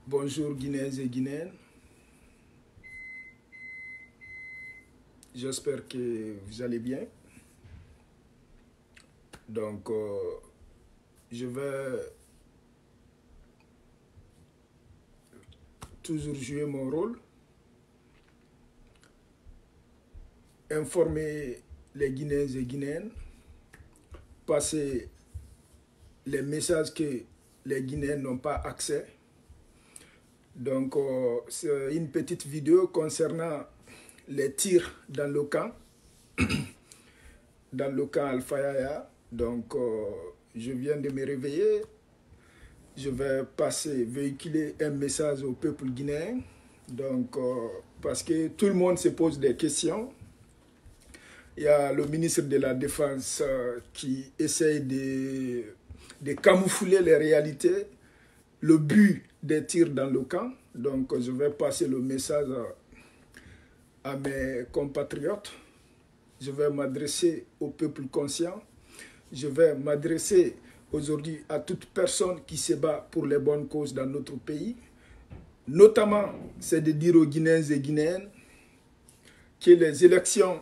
Bonjour Guinéens et Guinéennes. J'espère que vous allez bien. Donc, je vais toujours jouer mon rôle, informer les Guinéens et Guinéennes, passer les messages que les Guinéens n'ont pas accès. Donc, c'est une petite vidéo concernant les tirs dans le camp Alpha Yaya. Donc, je viens de me réveiller. Je vais véhiculer un message au peuple guinéen. Donc, parce que tout le monde se pose des questions. Il y a le ministre de la Défense qui essaye de camoufler les réalités, le but des tirs dans le camp. Donc, je vais passer le message à mes compatriotes. Je vais m'adresser au peuple conscient. Je vais m'adresser aujourd'hui à toute personne qui se bat pour les bonnes causes dans notre pays. Notamment, c'est de dire aux Guinéens et Guinéennes que les élections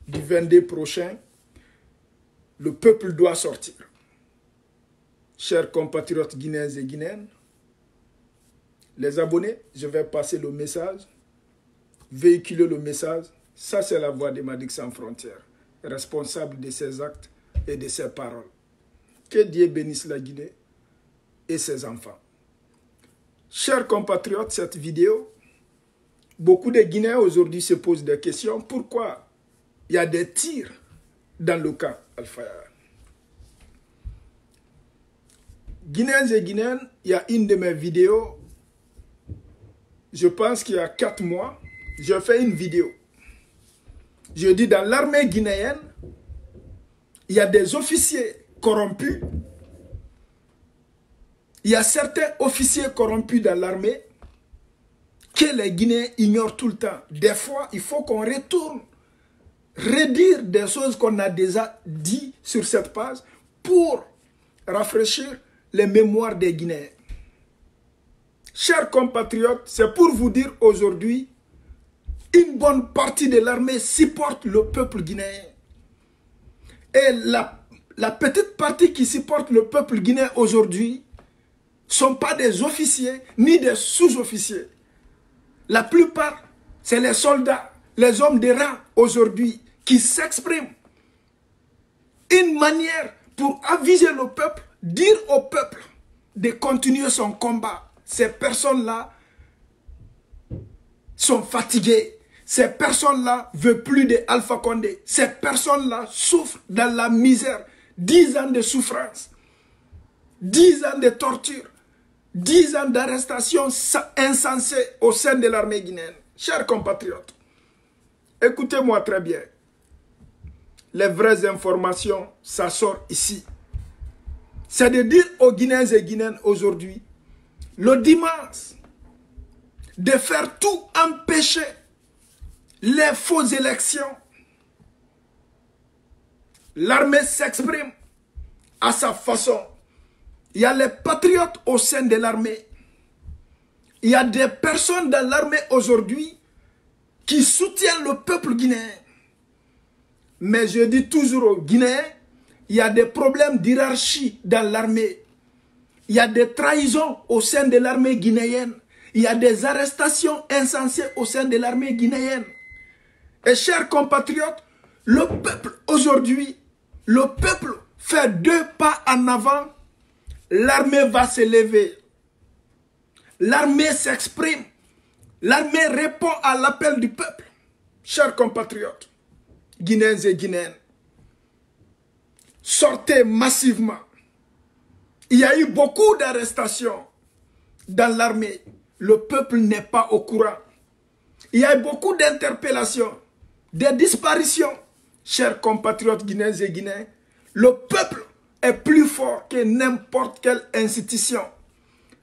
du 22 prochain, le peuple doit sortir. Chers compatriotes guinéens et guinéennes, les abonnés, je vais passer le message, véhiculer le message. Ça, c'est la voix de Madic Sans Frontières, responsable de ses actes et de ses paroles. Que Dieu bénisse la Guinée et ses enfants. Chers compatriotes, cette vidéo, beaucoup de Guinéens aujourd'hui se posent des questions. Pourquoi il y a des tirs dans le camp Alpha Yaya? Guinéens et Guinéennes, il y a une de mes vidéos, je pense qu'il y a 4 mois, j'ai fait une vidéo. Je dis dans l'armée guinéenne, il y a des officiers corrompus. Il y a certains officiers corrompus dans l'armée que les Guinéens ignorent tout le temps. Des fois, il faut qu'on retourne redire des choses qu'on a déjà dit sur cette page pour rafraîchir les mémoires des Guinéens. Chers compatriotes, c'est pour vous dire aujourd'hui, une bonne partie de l'armée supporte le peuple guinéen. Et la petite partie qui supporte le peuple guinéen aujourd'hui ne sont pas des officiers ni des sous-officiers. La plupart, c'est les soldats, les hommes de rang aujourd'hui qui s'expriment. Une manière pour aviser le peuple, dire au peuple de continuer son combat. Ces personnes-là sont fatiguées. Ces personnes-là ne veulent plus de Alpha Condé. Ces personnes-là souffrent dans la misère. 10 ans de souffrance, 10 ans de torture, 10 ans d'arrestation insensée au sein de l'armée guinéenne. Chers compatriotes, écoutez-moi très bien. Les vraies informations, ça sort ici. C'est de dire aux Guinéens et Guinéennes aujourd'hui, le dimanche, de faire tout empêcher les fausses élections. L'armée s'exprime à sa façon. Il y a les patriotes au sein de l'armée. Il y a des personnes dans l'armée aujourd'hui qui soutiennent le peuple guinéen. Mais je dis toujours aux Guinéens, il y a des problèmes d'hierarchie dans l'armée. Il y a des trahisons au sein de l'armée guinéenne. Il y a des arrestations insensées au sein de l'armée guinéenne. Et chers compatriotes, le peuple aujourd'hui, le peuple fait 2 pas en avant. L'armée va se lever. L'armée s'exprime. L'armée répond à l'appel du peuple. Chers compatriotes, Guinéens et Guinéennes, sortez massivement. Il y a eu beaucoup d'arrestations dans l'armée. Le peuple n'est pas au courant. Il y a eu beaucoup d'interpellations, des disparitions. Chers compatriotes Guinéens et Guinéens, le peuple est plus fort que n'importe quelle institution.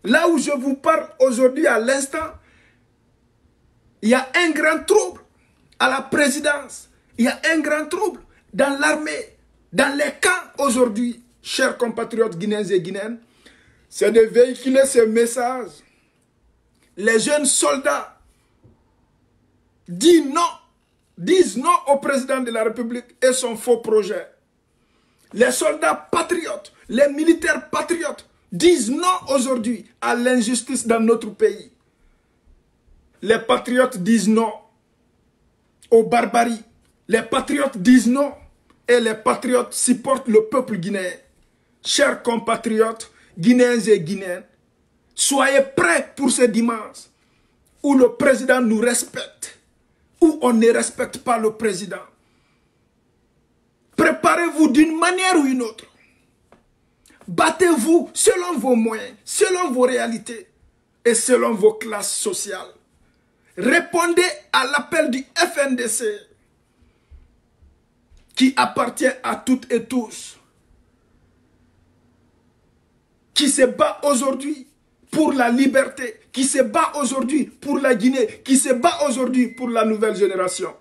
Là où je vous parle aujourd'hui à l'instant, il y a un grand trouble à la présidence. Il y a un grand trouble dans l'armée, dans les camps aujourd'hui. Chers compatriotes Guinéens et Guinéennes, c'est de véhiculer ce message les jeunes soldats disent non au président de la République et son faux projet. Les soldats patriotes, les militaires patriotes disent non aujourd'hui à l'injustice dans notre pays. Les patriotes disent non aux barbaries. Les patriotes disent non et les patriotes supportent le peuple guinéen. Chers compatriotes, Guinéens et Guinéennes, soyez prêts pour ce dimanche où le président nous respecte, où on ne respecte pas le président. Préparez-vous d'une manière ou une autre. Battez-vous selon vos moyens, selon vos réalités et selon vos classes sociales. Répondez à l'appel du FNDC qui appartient à toutes et tous, qui se bat aujourd'hui pour la liberté, qui se bat aujourd'hui pour la Guinée, qui se bat aujourd'hui pour la nouvelle génération.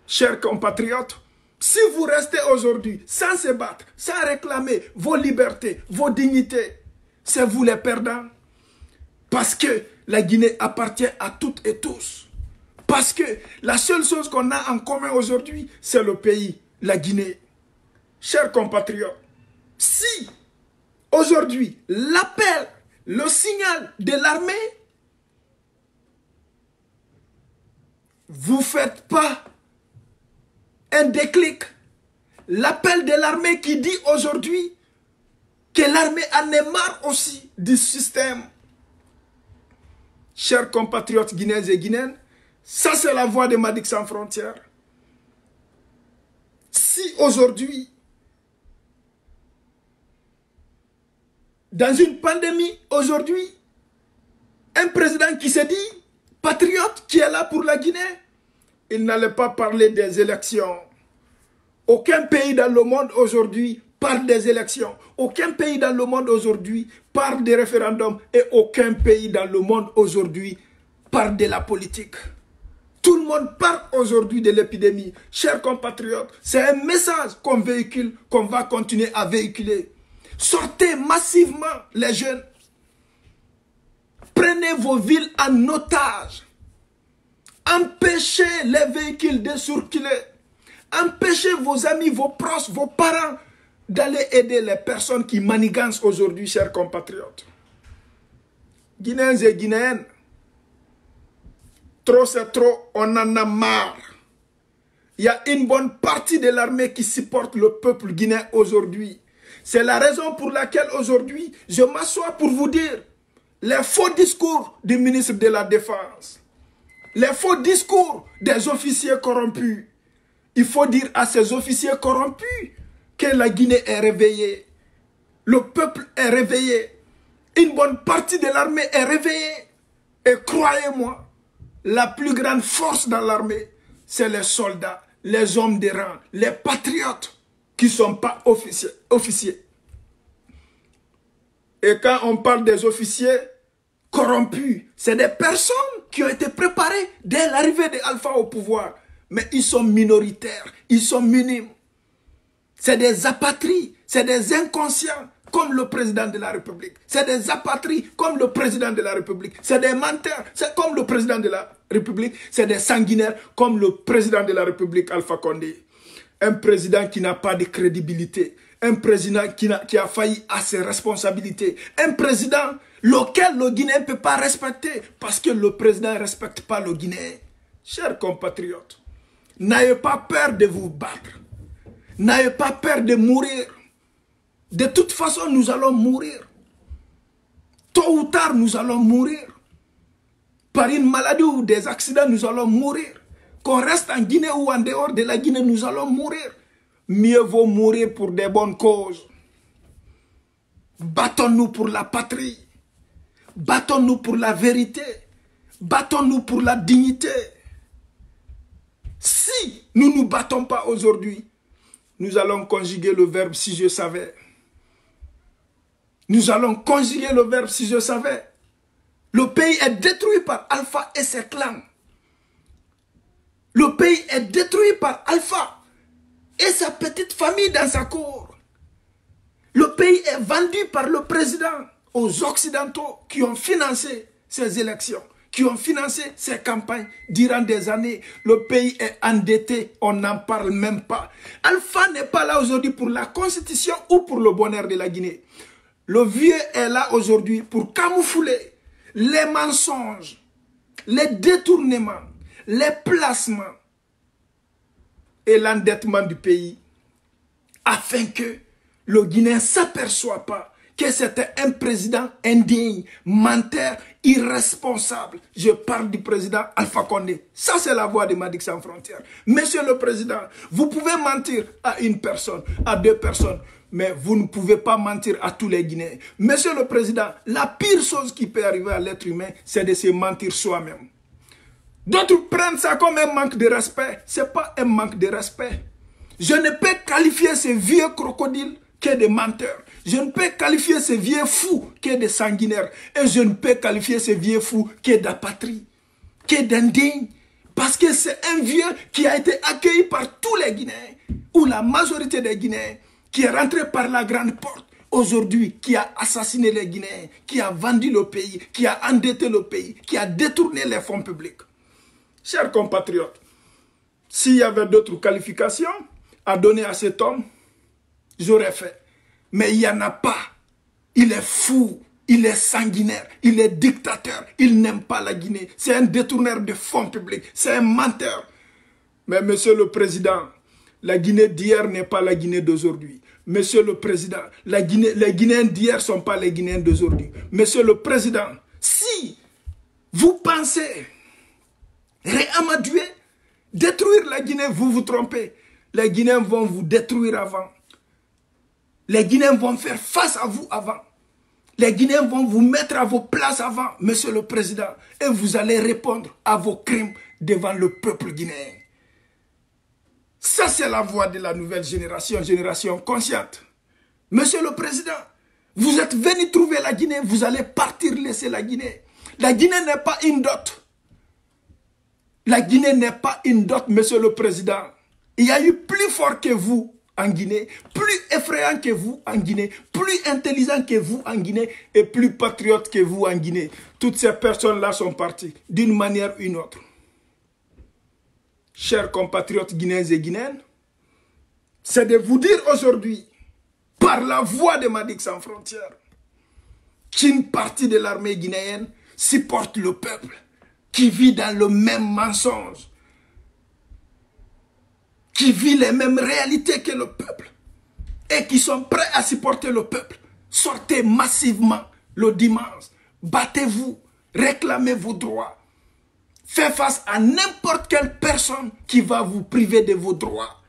Chers compatriotes, si vous restez aujourd'hui sans se battre, sans réclamer vos libertés, vos dignités, c'est vous les perdants. Parce que la Guinée appartient à toutes et tous. Parce que la seule chose qu'on a en commun aujourd'hui, c'est le pays, la Guinée. Chers compatriotes, si aujourd'hui l'appel, le signal de l'armée, vous ne faites pas un déclic, l'appel de l'armée qui dit aujourd'hui que l'armée en est marre aussi du système. Chers compatriotes guinéens et guinéennes, ça c'est la voix de Madic Sans Frontières. Si aujourd'hui, dans une pandémie, aujourd'hui, un président qui se dit patriote, qui est là pour la Guinée, il n'allait pas parler des élections. Aucun pays dans le monde aujourd'hui parle des élections. Aucun pays dans le monde aujourd'hui parle des référendums. Et aucun pays dans le monde aujourd'hui parle de la politique. Tout le monde parle aujourd'hui de l'épidémie. Chers compatriotes, c'est un message qu'on véhicule, qu'on va continuer à véhiculer. Sortez massivement les jeunes. Prenez vos villes en otage. Empêchez les véhicules de circuler. Empêchez vos amis, vos proches, vos parents d'aller aider les personnes qui manigancent aujourd'hui, chers compatriotes. Guinéens et Guinéennes, trop c'est trop, on en a marre. Il y a une bonne partie de l'armée qui supporte le peuple guinéen aujourd'hui. C'est la raison pour laquelle aujourd'hui, je m'assois pour vous dire les faux discours du ministre de la Défense, les faux discours des officiers corrompus. Il faut dire à ces officiers corrompus que la Guinée est réveillée. Le peuple est réveillé. Une bonne partie de l'armée est réveillée. Et croyez-moi, la plus grande force dans l'armée, c'est les soldats, les hommes de rang, les patriotes qui ne sont pas officiers. Et quand on parle des officiers corrompus, c'est des personnes qui ont été préparées dès l'arrivée d'Alpha au pouvoir. Mais ils sont minoritaires, ils sont minimes. C'est des apatries, c'est des inconscients comme le président de la République. C'est des apatries comme le président de la République. C'est des menteurs, c'est comme le président de la République. C'est des sanguinaires comme le président de la République, Alpha Condé. Un président qui n'a pas de crédibilité. Un président qui a failli à ses responsabilités. Un président lequel le Guinéen ne peut pas respecter parce que le président ne respecte pas le Guinéen. Chers compatriotes, n'ayez pas peur de vous battre. N'ayez pas peur de mourir. De toute façon, nous allons mourir. Tôt ou tard, nous allons mourir. Par une maladie ou des accidents, nous allons mourir. Qu'on reste en Guinée ou en dehors de la Guinée, nous allons mourir. Mieux vaut mourir pour des bonnes causes. Battons-nous pour la patrie. Battons-nous pour la vérité. Battons-nous pour la dignité. Si nous ne nous battons pas aujourd'hui, nous allons conjuguer le verbe si je savais. Nous allons conjuguer le verbe si je savais. Le pays est détruit par Alpha et ses clans. Le pays est détruit par Alpha et sa petite famille dans sa cour. Le pays est vendu par le président aux Occidentaux qui ont financé ces élections, qui ont financé ces campagnes durant des années. Le pays est endetté, on n'en parle même pas. Alpha n'est pas là aujourd'hui pour la constitution ou pour le bonheur de la Guinée. Le vieux est là aujourd'hui pour camoufler les mensonges, les détournements, les placements et l'endettement du pays, afin que le Guinéen ne s'aperçoit pas que c'était un président indigne, menteur, irresponsable. Je parle du président Alpha Condé. Ça, c'est la voix de Madic Sans Frontières. Monsieur le président, vous pouvez mentir à une personne, à deux personnes, mais vous ne pouvez pas mentir à tous les Guinéens. Monsieur le président, la pire chose qui peut arriver à l'être humain, c'est de se mentir soi-même. D'autres prennent ça comme un manque de respect. Ce n'est pas un manque de respect. Je ne peux qualifier ces vieux crocodiles que des menteurs. Je ne peux qualifier ces vieux fous que des sanguinaires. Et je ne peux qualifier ces vieux fous que d'apatrie, que d'indignes. Parce que c'est un vieux qui a été accueilli par tous les Guinéens, ou la majorité des Guinéens, qui est rentré par la grande porte. Aujourd'hui, qui a assassiné les Guinéens, qui a vendu le pays, qui a endetté le pays, qui a détourné les fonds publics. Chers compatriotes, s'il y avait d'autres qualifications à donner à cet homme, j'aurais fait. Mais il n'y en a pas. Il est fou, il est sanguinaire, il est dictateur, il n'aime pas la Guinée. C'est un détourneur de fonds publics, c'est un menteur. Mais monsieur le président, la Guinée d'hier n'est pas la Guinée d'aujourd'hui. Monsieur le président, les Guinéens d'hier ne sont pas les Guinéens d'aujourd'hui. Monsieur le président, si vous pensez réamadouer, détruire la Guinée, vous vous trompez. Les Guinéens vont vous détruire avant. Les Guinéens vont faire face à vous avant. Les Guinéens vont vous mettre à vos places avant, monsieur le président. Et vous allez répondre à vos crimes devant le peuple guinéen. Ça, c'est la voix de la nouvelle génération, génération consciente. Monsieur le président, vous êtes venu trouver la Guinée, vous allez partir laisser la Guinée. La Guinée n'est pas une dot. La Guinée n'est pas une dot, monsieur le président. Il y a eu plus fort que vous en Guinée, plus effrayant que vous en Guinée, plus intelligent que vous en Guinée et plus patriote que vous en Guinée. Toutes ces personnes-là sont parties d'une manière ou une autre. Chers compatriotes guinéens et guinéennes, c'est de vous dire aujourd'hui, par la voix de Madic Sans Frontières, qu'une partie de l'armée guinéenne supporte le peuple qui vit dans le même mensonge, qui vit les mêmes réalités que le peuple et qui sont prêts à supporter le peuple. Sortez massivement le dimanche, battez-vous, réclamez vos droits. Faites face à n'importe quelle personne qui va vous priver de vos droits.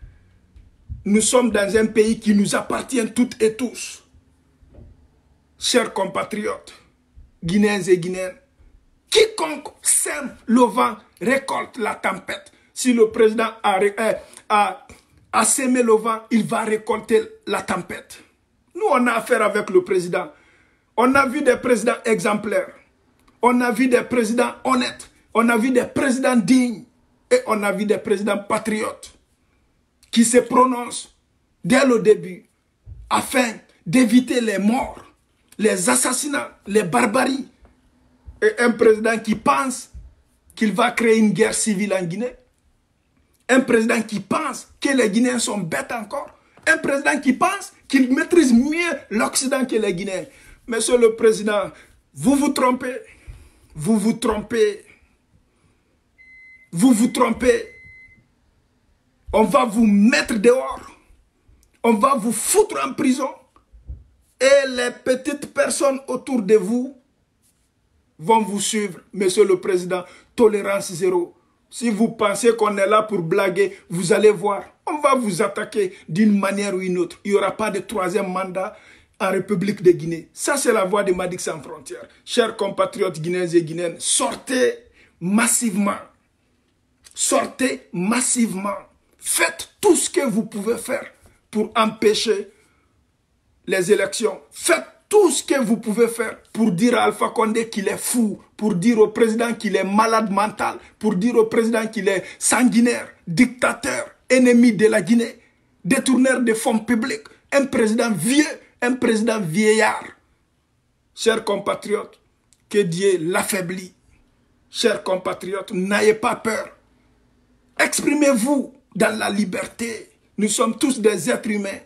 Nous sommes dans un pays qui nous appartient toutes et tous. Chers compatriotes, Guinéens et Guinéennes, quiconque sème le vent récolte la tempête. Si le président a sémé le vent, il va récolter la tempête. Nous, on a affaire avec le président. On a vu des présidents exemplaires. On a vu des présidents honnêtes. On a vu des présidents dignes. Et on a vu des présidents patriotes qui se prononcent dès le début afin d'éviter les morts, les assassinats, les barbaries. Et un président qui pense qu'il va créer une guerre civile en Guinée. Un président qui pense que les Guinéens sont bêtes encore. Un président qui pense qu'il maîtrise mieux l'Occident que les Guinéens. Monsieur le président, vous vous trompez. Vous vous trompez. Vous vous trompez. On va vous mettre dehors. On va vous foutre en prison. Et les petites personnes autour de vous vont vous suivre. Monsieur le président, tolérance zéro. Si vous pensez qu'on est là pour blaguer, vous allez voir. On va vous attaquer d'une manière ou une autre. Il n'y aura pas de troisième mandat en République de Guinée. Ça, c'est la voix de Madic Sans Frontières. Chers compatriotes guinéens et guinéennes, sortez massivement. Sortez massivement. Faites tout ce que vous pouvez faire pour empêcher les élections. Faites tout ce que vous pouvez faire pour dire à Alpha Condé qu'il est fou, pour dire au président qu'il est malade mental, pour dire au président qu'il est sanguinaire, dictateur, ennemi de la Guinée, détourneur de fonds publics, un président vieux, un président vieillard. Chers compatriotes, Que Dieu l'affaiblit. Chers compatriotes, n'ayez pas peur. Exprimez-vous dans la liberté. Nous sommes tous des êtres humains.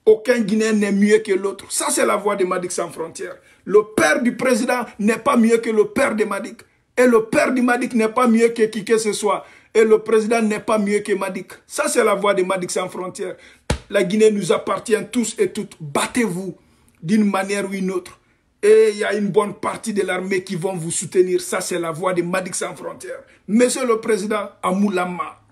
Aucun Guinéen n'est mieux que l'autre. Ça, c'est la voix de Madick Sans Frontières. Le père du président n'est pas mieux que le père de Madick. Et le père de Madick n'est pas mieux que qui que ce soit. Et le président n'est pas mieux que Madick. Ça, c'est la voix de Madick Sans Frontières. La Guinée nous appartient tous et toutes. Battez-vous d'une manière ou une autre. Et il y a une bonne partie de l'armée qui vont vous soutenir. Ça, c'est la voix de Madick Sans Frontières. Monsieur le Président, Amoulama.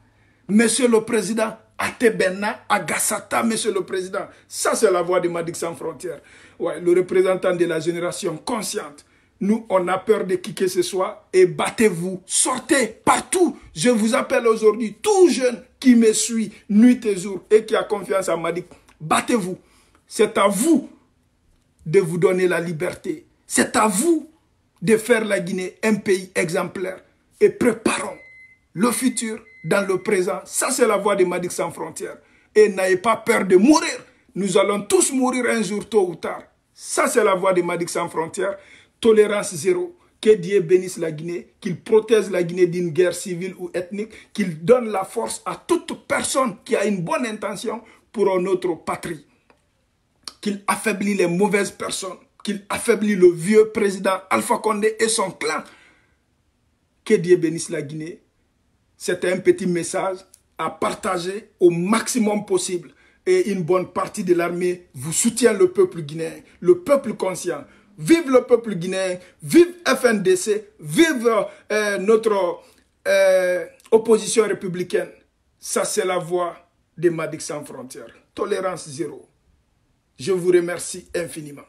Monsieur le Président, Atebena, Agassata, Monsieur le Président. Ça, c'est la voix de Madick Sans Frontières. Ouais, le représentant de la génération consciente. Nous, on a peur de qui que ce soit. Et battez-vous. Sortez partout. Je vous appelle aujourd'hui, tout jeune qui me suit nuit et jour et qui a confiance en Madick. Battez-vous. C'est à vous de vous donner la liberté. C'est à vous de faire la Guinée un pays exemplaire. Et préparons le futur dans le présent. Ça, c'est la voix de Madick Sans Frontières. Et n'ayez pas peur de mourir. Nous allons tous mourir un jour, tôt ou tard. Ça, c'est la voix de Madick Sans Frontières. Tolérance zéro. Que Dieu bénisse la Guinée, qu'il protège la Guinée d'une guerre civile ou ethnique, qu'il donne la force à toute personne qui a une bonne intention pour notre patrie. Qu'il affaiblit les mauvaises personnes, qu'il affaiblit le vieux président Alpha Condé et son clan. Que Dieu bénisse la Guinée. C'était un petit message à partager au maximum possible. Et une bonne partie de l'armée vous soutient le peuple guinéen, le peuple conscient. Vive le peuple guinéen, vive FNDC, vive notre opposition républicaine. Ça, c'est la voix de Madick Sans Frontières. Tolérance zéro. Je vous remercie infiniment.